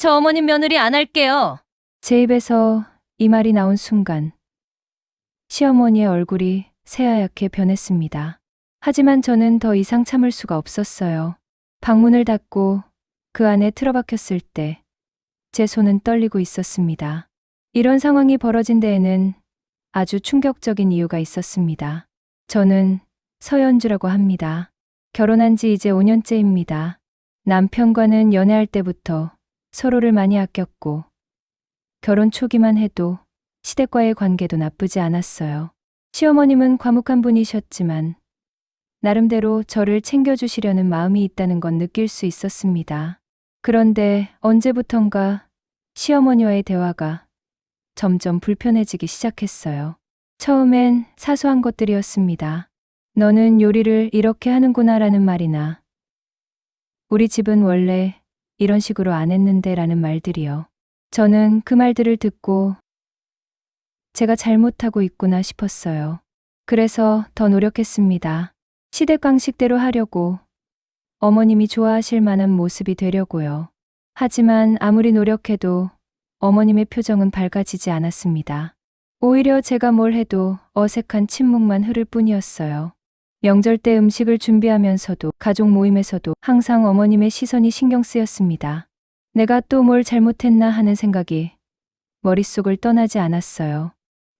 저 어머님 며느리 안 할게요. 제 입에서 이 말이 나온 순간 시어머니의 얼굴이 새하얗게 변했습니다. 하지만 저는 더 이상 참을 수가 없었어요. 방문을 닫고 그 안에 틀어박혔을 때 제 손은 떨리고 있었습니다. 이런 상황이 벌어진 데에는 아주 충격적인 이유가 있었습니다. 저는 서연주라고 합니다. 결혼한 지 이제 5년째입니다. 남편과는 연애할 때부터 서로를 많이 아꼈고 결혼 초기만 해도 시댁과의 관계도 나쁘지 않았어요. 시어머님은 과묵한 분이셨지만 나름대로 저를 챙겨주시려는 마음이 있다는 건 느낄 수 있었습니다. 그런데 언제부턴가 시어머니와의 대화가 점점 불편해지기 시작했어요. 처음엔 사소한 것들이었습니다. 너는 요리를 이렇게 하는구나라는 말이나 우리 집은 원래 이런 식으로 안 했는데 라는 말들이요. 저는 그 말들을 듣고 제가 잘못하고 있구나 싶었어요. 그래서 더 노력했습니다. 시댁 방식대로 하려고 어머님이 좋아하실 만한 모습이 되려고요. 하지만 아무리 노력해도 어머님의 표정은 밝아지지 않았습니다. 오히려 제가 뭘 해도 어색한 침묵만 흐를 뿐이었어요. 명절 때 음식을 준비하면서도 가족 모임에서도 항상 어머님의 시선이 신경 쓰였습니다. 내가 또 뭘 잘못했나 하는 생각이 머릿속을 떠나지 않았어요.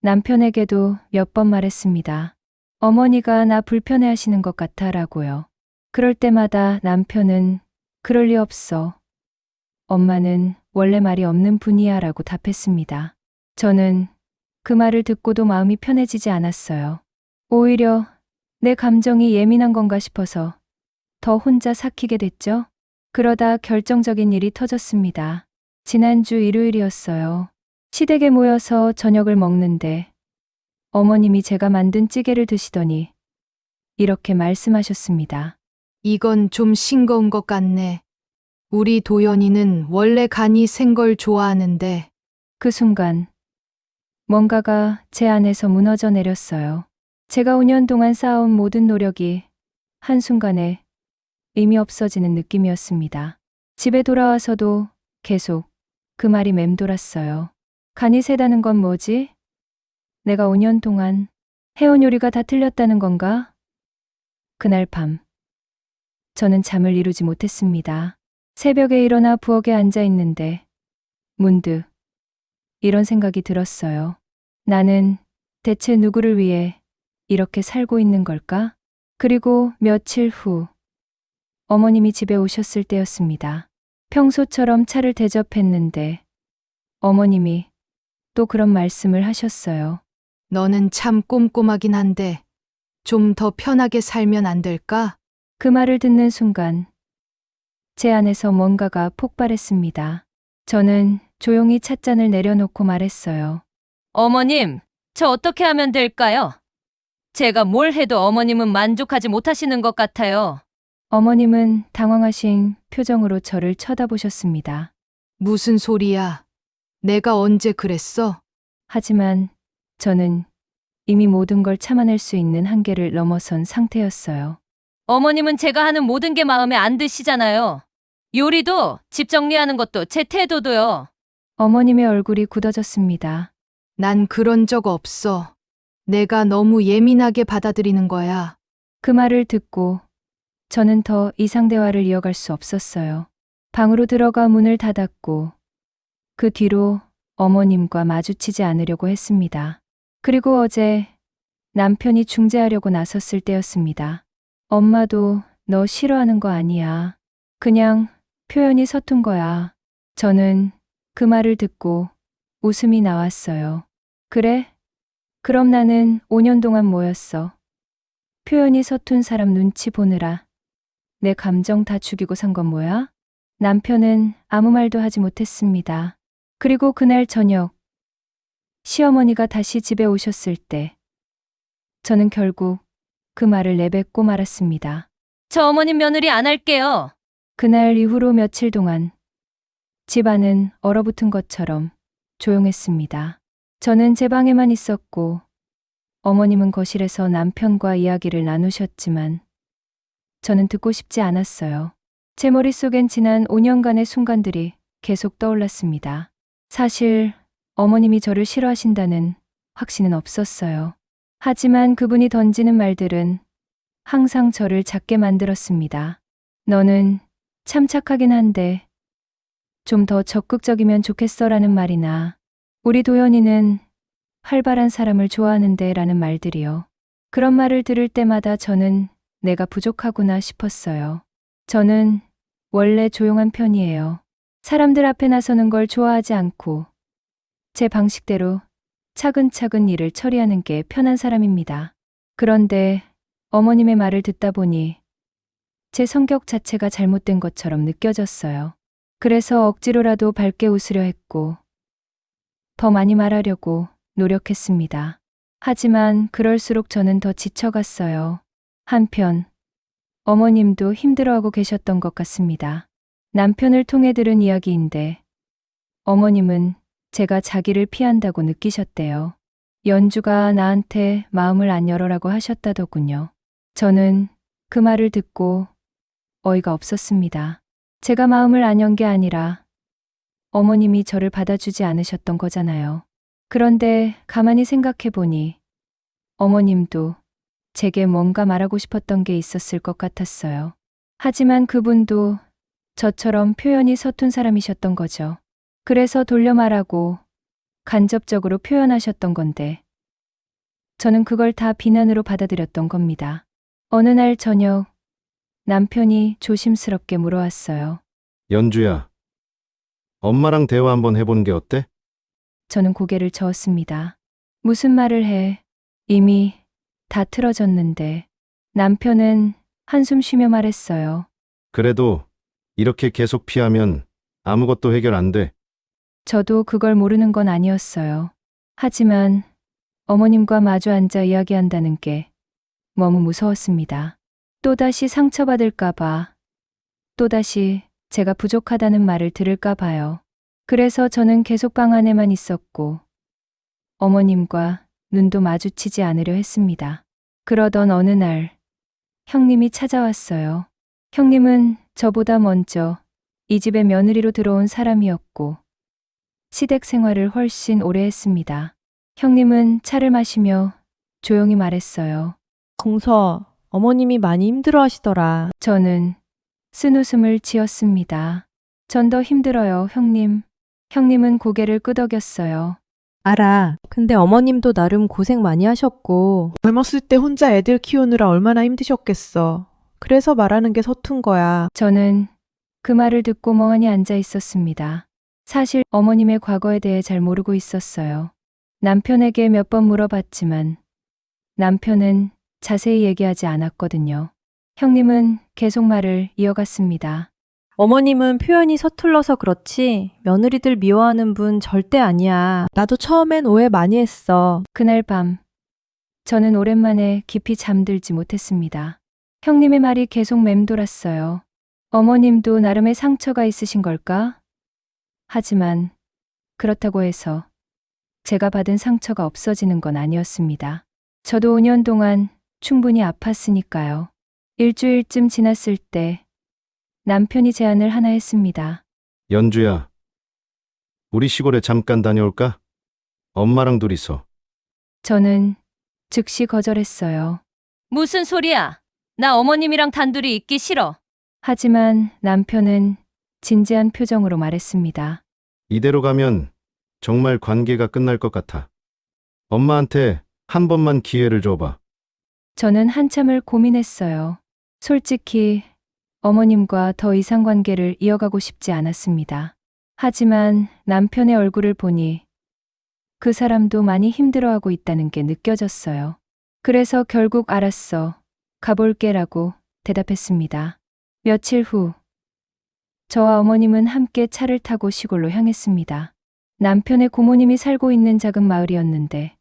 남편에게도 몇 번 말했습니다. 어머니가 나 불편해하시는 것 같아 라고요. 그럴 때마다 남편은 그럴 리 없어. 엄마는 원래 말이 없는 분이야 라고 답했습니다. 저는 그 말을 듣고도 마음이 편해지지 않았어요. 오히려 내 감정이 예민한 건가 싶어서 더 혼자 삭히게 됐죠. 그러다 결정적인 일이 터졌습니다. 지난주 일요일이었어요. 시댁에 모여서 저녁을 먹는데 어머님이 제가 만든 찌개를 드시더니 이렇게 말씀하셨습니다. 이건 좀 싱거운 것 같네. 우리 도연이는 원래 간이 센 걸 좋아하는데. 그 순간 뭔가가 제 안에서 무너져 내렸어요. 제가 5년 동안 쌓아온 모든 노력이 한순간에 의미 없어지는 느낌이었습니다. 집에 돌아와서도 계속 그 말이 맴돌았어요. 간이 세다는 건 뭐지? 내가 5년 동안 해온 요리가 다 틀렸다는 건가? 그날 밤 저는 잠을 이루지 못했습니다. 새벽에 일어나 부엌에 앉아 있는데 문득 이런 생각이 들었어요. 나는 대체 누구를 위해 이렇게 살고 있는 걸까? 그리고 며칠 후 어머님이 집에 오셨을 때였습니다. 평소처럼 차를 대접했는데 어머님이 또 그런 말씀을 하셨어요. 너는 참 꼼꼼하긴 한데 좀 더 편하게 살면 안 될까? 그 말을 듣는 순간 제 안에서 뭔가가 폭발했습니다. 저는 조용히 찻잔을 내려놓고 말했어요. 어머님, 저 어떻게 하면 될까요? 제가 뭘 해도 어머님은 만족하지 못하시는 것 같아요. 어머님은 당황하신 표정으로 저를 쳐다보셨습니다. 무슨 소리야? 내가 언제 그랬어? 하지만 저는 이미 모든 걸 참아낼 수 있는 한계를 넘어선 상태였어요. 어머님은 제가 하는 모든 게 마음에 안 드시잖아요. 요리도, 집 정리하는 것도, 제 태도도요. 어머님의 얼굴이 굳어졌습니다. 난 그런 적 없어. 내가 너무 예민하게 받아들이는 거야. 그 말을 듣고 저는 더 이상 대화를 이어갈 수 없었어요. 방으로 들어가 문을 닫았고 그 뒤로 어머님과 마주치지 않으려고 했습니다. 그리고 어제 남편이 중재하려고 나섰을 때였습니다. 엄마도 너 싫어하는 거 아니야. 그냥 표현이 서툰 거야. 저는 그 말을 듣고 웃음이 나왔어요. 그래? 그럼 나는 5년 동안 뭐였어? 표현이 서툰 사람 눈치 보느라 내 감정 다 죽이고 산 건 뭐야? 남편은 아무 말도 하지 못했습니다. 그리고 그날 저녁 시어머니가 다시 집에 오셨을 때 저는 결국 그 말을 내뱉고 말았습니다. 저 어머님 며느리 안 할게요. 그날 이후로 며칠 동안 집안은 얼어붙은 것처럼 조용했습니다. 저는 제 방에만 있었고 어머님은 거실에서 남편과 이야기를 나누셨지만 저는 듣고 싶지 않았어요. 제 머릿속엔 지난 5년간의 순간들이 계속 떠올랐습니다. 사실 어머님이 저를 싫어하신다는 확신은 없었어요. 하지만 그분이 던지는 말들은 항상 저를 작게 만들었습니다. 너는 참 착하긴 한데 좀 더 적극적이면 좋겠어라는 말이나 우리 도연이는 활발한 사람을 좋아하는데 라는 말들이요. 그런 말을 들을 때마다 저는 내가 부족하구나 싶었어요. 저는 원래 조용한 편이에요. 사람들 앞에 나서는 걸 좋아하지 않고 제 방식대로 차근차근 일을 처리하는 게 편한 사람입니다. 그런데 어머님의 말을 듣다 보니 제 성격 자체가 잘못된 것처럼 느껴졌어요. 그래서 억지로라도 밝게 웃으려 했고 더 많이 말하려고 노력했습니다. 하지만 그럴수록 저는 더 지쳐갔어요. 한편 어머님도 힘들어하고 계셨던 것 같습니다. 남편을 통해 들은 이야기인데 어머님은 제가 자기를 피한다고 느끼셨대요. 연주가 나한테 마음을 안 열어라고 하셨다더군요. 저는 그 말을 듣고 어이가 없었습니다. 제가 마음을 안 연 게 아니라 어머님이 저를 받아주지 않으셨던 거잖아요. 그런데 가만히 생각해 보니 어머님도 제게 뭔가 말하고 싶었던 게 있었을 것 같았어요. 하지만 그분도 저처럼 표현이 서툰 사람이셨던 거죠. 그래서 돌려 말하고 간접적으로 표현하셨던 건데 저는 그걸 다 비난으로 받아들였던 겁니다. 어느 날 저녁 남편이 조심스럽게 물어왔어요. 연주야, 엄마랑 대화 한번 해보는 게 어때? 저는 고개를 저었습니다. 무슨 말을 해? 이미 다 틀어졌는데. 남편은 한숨 쉬며 말했어요. 그래도 이렇게 계속 피하면 아무것도 해결 안 돼. 저도 그걸 모르는 건 아니었어요. 하지만 어머님과 마주 앉아 이야기한다는 게 너무 무서웠습니다. 또다시 상처받을까봐, 또다시 제가 부족하다는 말을 들을까봐요. 그래서 저는 계속 방 안에만 있었고 어머님과 눈도 마주치지 않으려 했습니다. 그러던 어느 날 형님이 찾아왔어요. 형님은 저보다 먼저 이 집에 며느리로 들어온 사람이었고 시댁 생활을 훨씬 오래 했습니다. 형님은 차를 마시며 조용히 말했어요. 공서, 어머님이 많이 힘들어 하시더라. 저는 쓴웃음을 지었습니다. 전 더 힘들어요, 형님. 형님은 고개를 끄덕였어요. 알아. 근데 어머님도 나름 고생 많이 하셨고. 젊었을 때 혼자 애들 키우느라 얼마나 힘드셨겠어. 그래서 말하는 게 서툰 거야. 저는 그 말을 듣고 멍하니 앉아 있었습니다. 사실 어머님의 과거에 대해 잘 모르고 있었어요. 남편에게 몇 번 물어봤지만 남편은 자세히 얘기하지 않았거든요. 형님은 계속 말을 이어갔습니다. 어머님은 표현이 서툴러서 그렇지 며느리들 미워하는 분 절대 아니야. 나도 처음엔 오해 많이 했어. 그날 밤 저는 오랜만에 깊이 잠들지 못했습니다. 형님의 말이 계속 맴돌았어요. 어머님도 나름의 상처가 있으신 걸까? 하지만 그렇다고 해서 제가 받은 상처가 없어지는 건 아니었습니다. 저도 5년 동안 충분히 아팠으니까요. 일주일쯤 지났을 때 남편이 제안을 하나 했습니다. 연주야, 우리 시골에 잠깐 다녀올까? 엄마랑 둘이서. 저는 즉시 거절했어요. 무슨 소리야? 나 어머님이랑 단둘이 있기 싫어. 하지만 남편은 진지한 표정으로 말했습니다. 이대로 가면 정말 관계가 끝날 것 같아. 엄마한테 한 번만 기회를 줘봐. 저는 한참을 고민했어요. 솔직히 어머님과 더 이상 관계를 이어가고 싶지 않았습니다. 하지만 남편의 얼굴을 보니 그 사람도 많이 힘들어하고 있다는 게 느껴졌어요. 그래서 결국 알았어. 가볼게라고 대답했습니다. 며칠 후 저와 어머님은 함께 차를 타고 시골로 향했습니다. 남편의 고모님이 살고 있는 작은 마을이었는데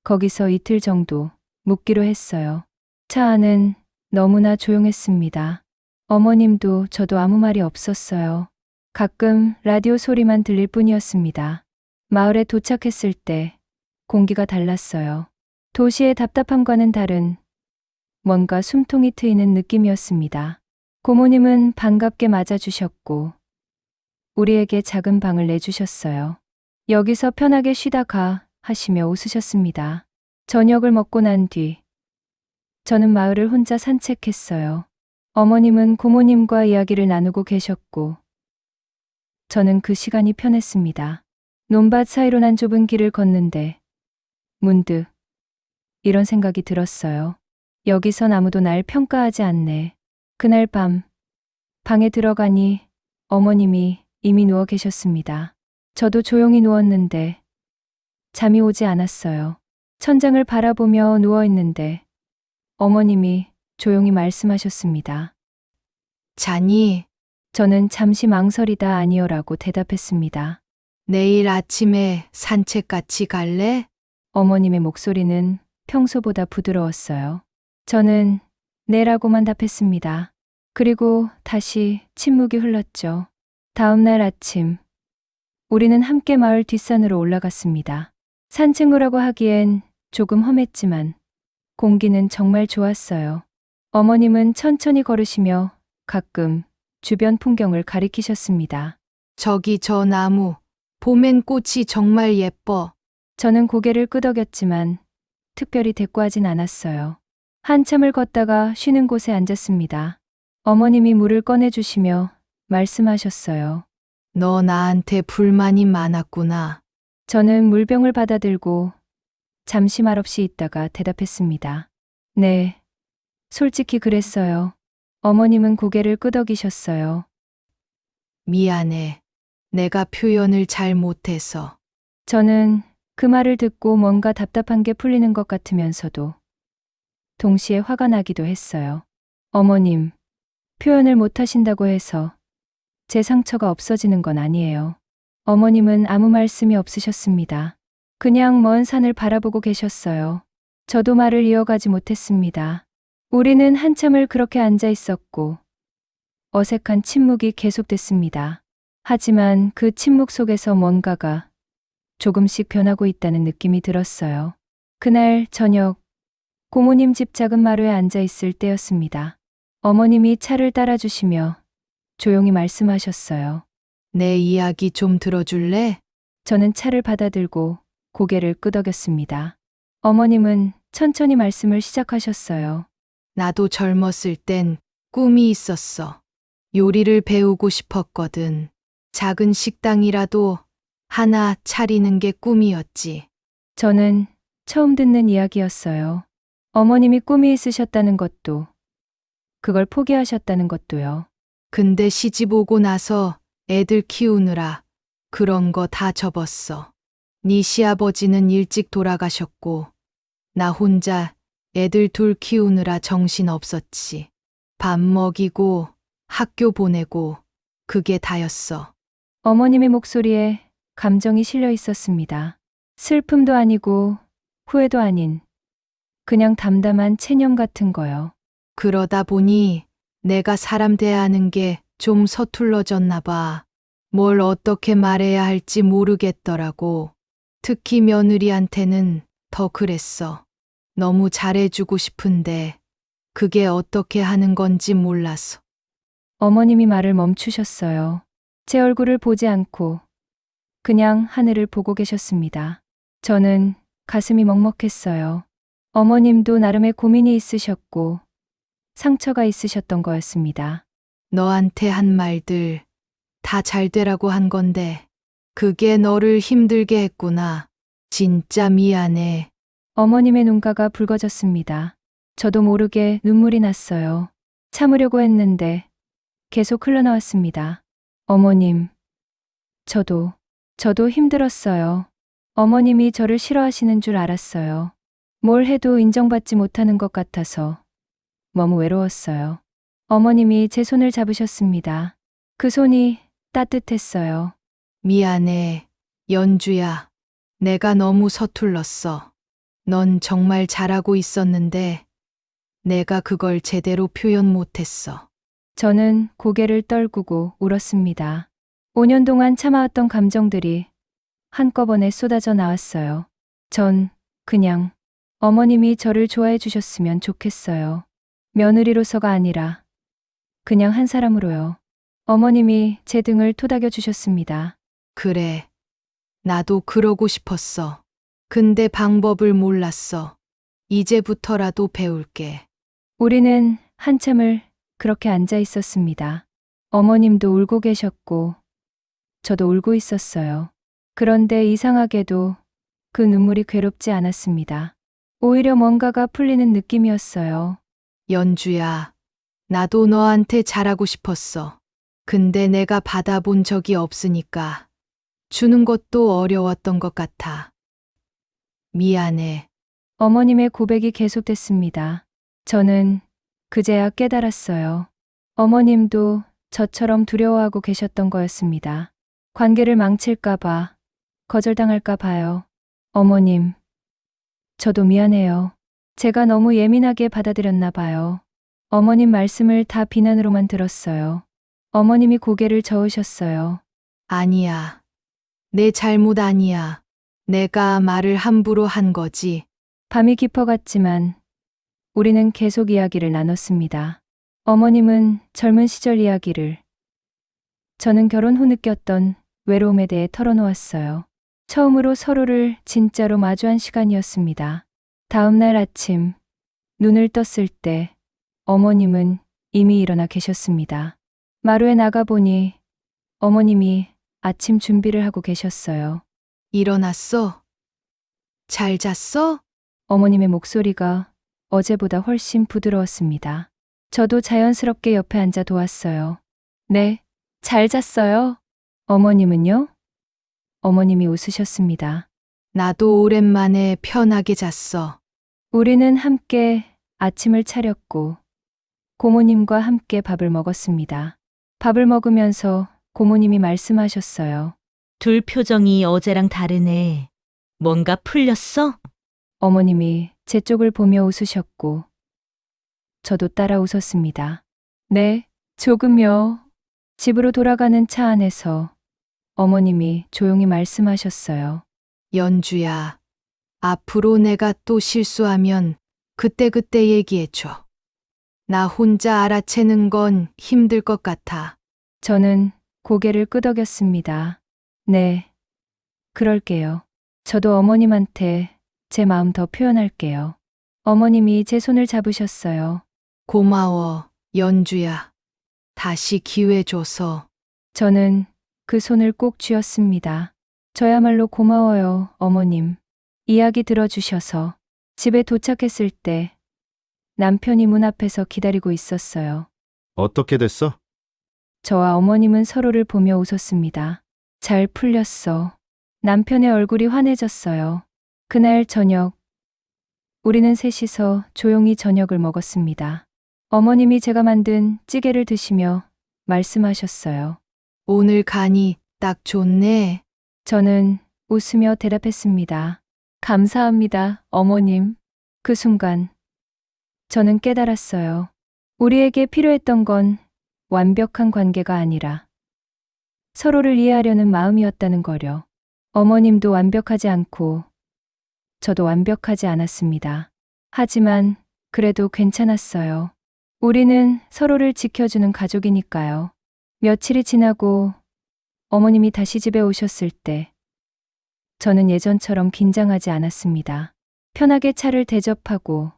거기서 이틀 정도 묵기로 했어요. 차 안은 너무나 조용했습니다. 어머님도 저도 아무 말이 없었어요. 가끔 라디오 소리만 들릴 뿐이었습니다. 마을에 도착했을 때 공기가 달랐어요. 도시의 답답함과는 다른 뭔가 숨통이 트이는 느낌이었습니다. 고모님은 반갑게 맞아주셨고 우리에게 작은 방을 내주셨어요. 여기서 편하게 쉬다 가 하시며 웃으셨습니다. 저녁을 먹고 난 뒤 저는 마을을 혼자 산책했어요. 어머님은 고모님과 이야기를 나누고 계셨고 저는 그 시간이 편했습니다. 논밭 사이로 난 좁은 길을 걷는데 문득 이런 생각이 들었어요. 여기선 아무도 날 평가하지 않네. 그날 밤 방에 들어가니 어머님이 이미 누워 계셨습니다. 저도 조용히 누웠는데 잠이 오지 않았어요. 천장을 바라보며 누워 있는데 어머님이 조용히 말씀하셨습니다. 자니, 저는 잠시 망설이다 아니요라고 대답했습니다. 내일 아침에 산책 같이 갈래? 어머님의 목소리는 평소보다 부드러웠어요. 저는 네라고만 답했습니다. 그리고 다시 침묵이 흘렀죠. 다음 날 아침, 우리는 함께 마을 뒷산으로 올라갔습니다. 산책로라고 하기엔 조금 험했지만 공기는 정말 좋았어요. 어머님은 천천히 걸으시며 가끔 주변 풍경을 가리키셨습니다. 저기 저 나무, 봄엔 꽃이 정말 예뻐. 저는 고개를 끄덕였지만 특별히 대꾸하진 않았어요. 한참을 걷다가 쉬는 곳에 앉았습니다. 어머님이 물을 꺼내주시며 말씀하셨어요. 너 나한테 불만이 많았구나. 저는 물병을 받아들고 잠시 말없이 있다가 대답했습니다. 네, 솔직히 그랬어요. 어머님은 고개를 끄덕이셨어요. 미안해. 내가 표현을 잘 못해서. 저는 그 말을 듣고 뭔가 답답한 게 풀리는 것 같으면서도 동시에 화가 나기도 했어요. 어머님, 표현을 못 하신다고 해서 제 상처가 없어지는 건 아니에요. 어머님은 아무 말씀이 없으셨습니다. 그냥 먼 산을 바라보고 계셨어요. 저도 말을 이어가지 못했습니다. 우리는 한참을 그렇게 앉아 있었고 어색한 침묵이 계속됐습니다. 하지만 그 침묵 속에서 뭔가가 조금씩 변하고 있다는 느낌이 들었어요. 그날 저녁, 고모님 집 작은 마루에 앉아 있을 때였습니다. 어머님이 차를 따라주시며 조용히 말씀하셨어요. 내 이야기 좀 들어줄래? 저는 차를 받아들고 고개를 끄덕였습니다. 어머님은 천천히 말씀을 시작하셨어요. 나도 젊었을 땐 꿈이 있었어. 요리를 배우고 싶었거든. 작은 식당이라도 하나 차리는 게 꿈이었지. 저는 처음 듣는 이야기였어요. 어머님이 꿈이 있으셨다는 것도, 그걸 포기하셨다는 것도요. 근데 시집 오고 나서 애들 키우느라 그런 거 다 접었어. 네 시아버지는 일찍 돌아가셨고 나 혼자 애들 둘 키우느라 정신 없었지. 밥 먹이고 학교 보내고 그게 다였어. 어머님의 목소리에 감정이 실려 있었습니다. 슬픔도 아니고 후회도 아닌 그냥 담담한 체념 같은 거요. 그러다 보니 내가 사람 대하는 게 좀 서툴러졌나 봐. 뭘 어떻게 말해야 할지 모르겠더라고. 특히 며느리한테는 더 그랬어. 너무 잘해주고 싶은데 그게 어떻게 하는 건지 몰라서. 어머님이 말을 멈추셨어요. 제 얼굴을 보지 않고 그냥 하늘을 보고 계셨습니다. 저는 가슴이 먹먹했어요. 어머님도 나름의 고민이 있으셨고 상처가 있으셨던 거였습니다. 너한테 한 말들 다 잘 되라고 한 건데 그게 너를 힘들게 했구나. 진짜 미안해. 어머님의 눈가가 붉어졌습니다. 저도 모르게 눈물이 났어요. 참으려고 했는데 계속 흘러나왔습니다. 어머님, 저도 힘들었어요. 어머님이 저를 싫어하시는 줄 알았어요. 뭘 해도 인정받지 못하는 것 같아서 너무 외로웠어요. 어머님이 제 손을 잡으셨습니다. 그 손이 따뜻했어요. 미안해, 연주야. 내가 너무 서툴렀어. 넌 정말 잘하고 있었는데 내가 그걸 제대로 표현 못했어. 저는 고개를 떨구고 울었습니다. 5년 동안 참아왔던 감정들이 한꺼번에 쏟아져 나왔어요. 전 그냥 어머님이 저를 좋아해 주셨으면 좋겠어요. 며느리로서가 아니라 그냥 한 사람으로요. 어머님이 제 등을 토닥여 주셨습니다. 그래. 나도 그러고 싶었어. 근데 방법을 몰랐어. 이제부터라도 배울게. 우리는 한참을 그렇게 앉아 있었습니다. 어머님도 울고 계셨고, 저도 울고 있었어요. 그런데 이상하게도 그 눈물이 괴롭지 않았습니다. 오히려 뭔가가 풀리는 느낌이었어요. 연주야, 나도 너한테 잘하고 싶었어. 근데 내가 받아본 적이 없으니까 주는 것도 어려웠던 것 같아. 미안해. 어머님의 고백이 계속됐습니다. 저는 그제야 깨달았어요. 어머님도 저처럼 두려워하고 계셨던 거였습니다. 관계를 망칠까봐, 거절당할까 봐요. 어머님, 저도 미안해요. 제가 너무 예민하게 받아들였나 봐요. 어머님 말씀을 다 비난으로만 들었어요. 어머님이 고개를 저으셨어요. 아니야. 내 잘못 아니야. 내가 말을 함부로 한 거지. 밤이 깊어갔지만 우리는 계속 이야기를 나눴습니다. 어머님은 젊은 시절 이야기를, 저는 결혼 후 느꼈던 외로움에 대해 털어놓았어요. 처음으로 서로를 진짜로 마주한 시간이었습니다. 다음 날 아침, 눈을 떴을 때 어머님은 이미 일어나 계셨습니다. 마루에 나가보니 어머님이 아침 준비를 하고 계셨어요. 일어났어? 잘 잤어? 어머님의 목소리가 어제보다 훨씬 부드러웠습니다. 저도 자연스럽게 옆에 앉아 도왔어요. 네, 잘 잤어요. 어머님은요? 어머님이 웃으셨습니다. 나도 오랜만에 편하게 잤어. 우리는 함께 아침을 차렸고 고모님과 함께 밥을 먹었습니다. 밥을 먹으면서 고모님이 말씀하셨어요. 둘 표정이 어제랑 다르네. 뭔가 풀렸어? 어머님이 제 쪽을 보며 웃으셨고 저도 따라 웃었습니다. 네, 조금요. 집으로 돌아가는 차 안에서 어머님이 조용히 말씀하셨어요. 연주야, 앞으로 내가 또 실수하면 그때그때 얘기해줘. 나 혼자 알아채는 건 힘들 것 같아. 저는 고개를 끄덕였습니다. 네, 그럴게요. 저도 어머님한테 제 마음 더 표현할게요. 어머님이 제 손을 잡으셨어요. 고마워, 연주야. 다시 기회 줘서. 저는 그 손을 꼭 쥐었습니다. 저야말로 고마워요, 어머님. 이야기 들어주셔서. 집에 도착했을 때 남편이 문 앞에서 기다리고 있었어요. 어떻게 됐어? 저와 어머님은 서로를 보며 웃었습니다. 잘 풀렸어. 남편의 얼굴이 환해졌어요. 그날 저녁, 우리는 셋이서 조용히 저녁을 먹었습니다. 어머님이 제가 만든 찌개를 드시며 말씀하셨어요. 오늘 간이 딱 좋네. 저는 웃으며 대답했습니다. 감사합니다, 어머님. 그 순간, 저는 깨달았어요. 우리에게 필요했던 건 완벽한 관계가 아니라 서로를 이해하려는 마음이었다는 거려. 어머님도 완벽하지 않고 저도 완벽하지 않았습니다. 하지만 그래도 괜찮았어요. 우리는 서로를 지켜주는 가족이니까요. 며칠이 지나고 어머님이 다시 집에 오셨을 때 저는 예전처럼 긴장하지 않았습니다. 편하게 차를 대접하고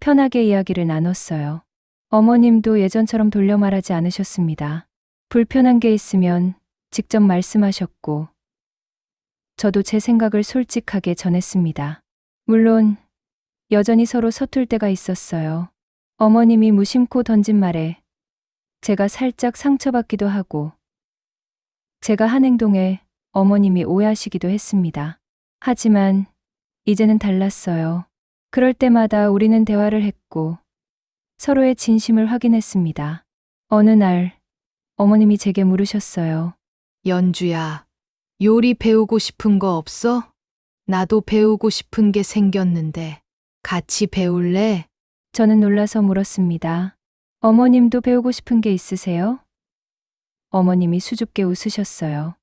편하게 이야기를 나눴어요. 어머님도 예전처럼 돌려 말하지 않으셨습니다. 불편한 게 있으면 직접 말씀하셨고 저도 제 생각을 솔직하게 전했습니다. 물론 여전히 서로 서툴 때가 있었어요. 어머님이 무심코 던진 말에 제가 살짝 상처받기도 하고 제가 한 행동에 어머님이 오해하시기도 했습니다. 하지만 이제는 달랐어요. 그럴 때마다 우리는 대화를 했고 서로의 진심을 확인했습니다. 어느 날 어머님이 제게 물으셨어요. 연주야, 요리 배우고 싶은 거 없어? 나도 배우고 싶은 게 생겼는데 같이 배울래? 저는 놀라서 물었습니다. 어머님도 배우고 싶은 게 있으세요? 어머님이 수줍게 웃으셨어요.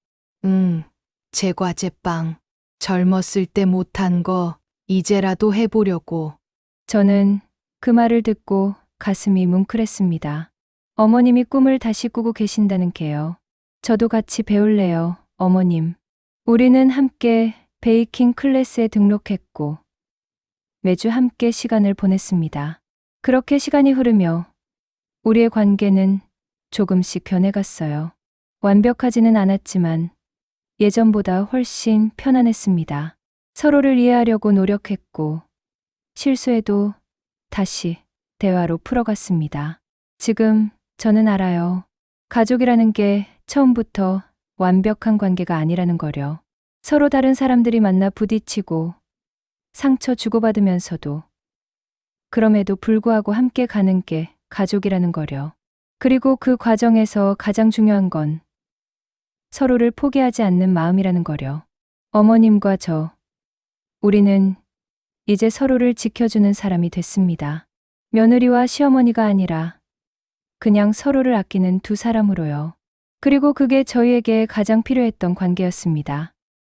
응, 제과제빵. 젊었을 때 못한 거 이제라도 해보려고. 저는 그 말을 듣고 가슴이 뭉클했습니다. 어머님이 꿈을 다시 꾸고 계신다는 게요. 저도 같이 배울래요, 어머님. 우리는 함께 베이킹 클래스에 등록했고 매주 함께 시간을 보냈습니다. 그렇게 시간이 흐르며 우리의 관계는 조금씩 변해갔어요. 완벽하지는 않았지만 예전보다 훨씬 편안했습니다. 서로를 이해하려고 노력했고 실수해도 다시 대화로 풀어갔습니다. 지금 저는 알아요. 가족이라는 게 처음부터 완벽한 관계가 아니라는 거려. 서로 다른 사람들이 만나 부딪히고 상처 주고받으면서도 그럼에도 불구하고 함께 가는 게 가족이라는 거려. 그리고 그 과정에서 가장 중요한 건 서로를 포기하지 않는 마음이라는 거려. 어머님과 우리는 이제 서로를 지켜주는 사람이 됐습니다. 며느리와 시어머니가 아니라 그냥 서로를 아끼는 두 사람으로요. 그리고 그게 저희에게 가장 필요했던 관계였습니다.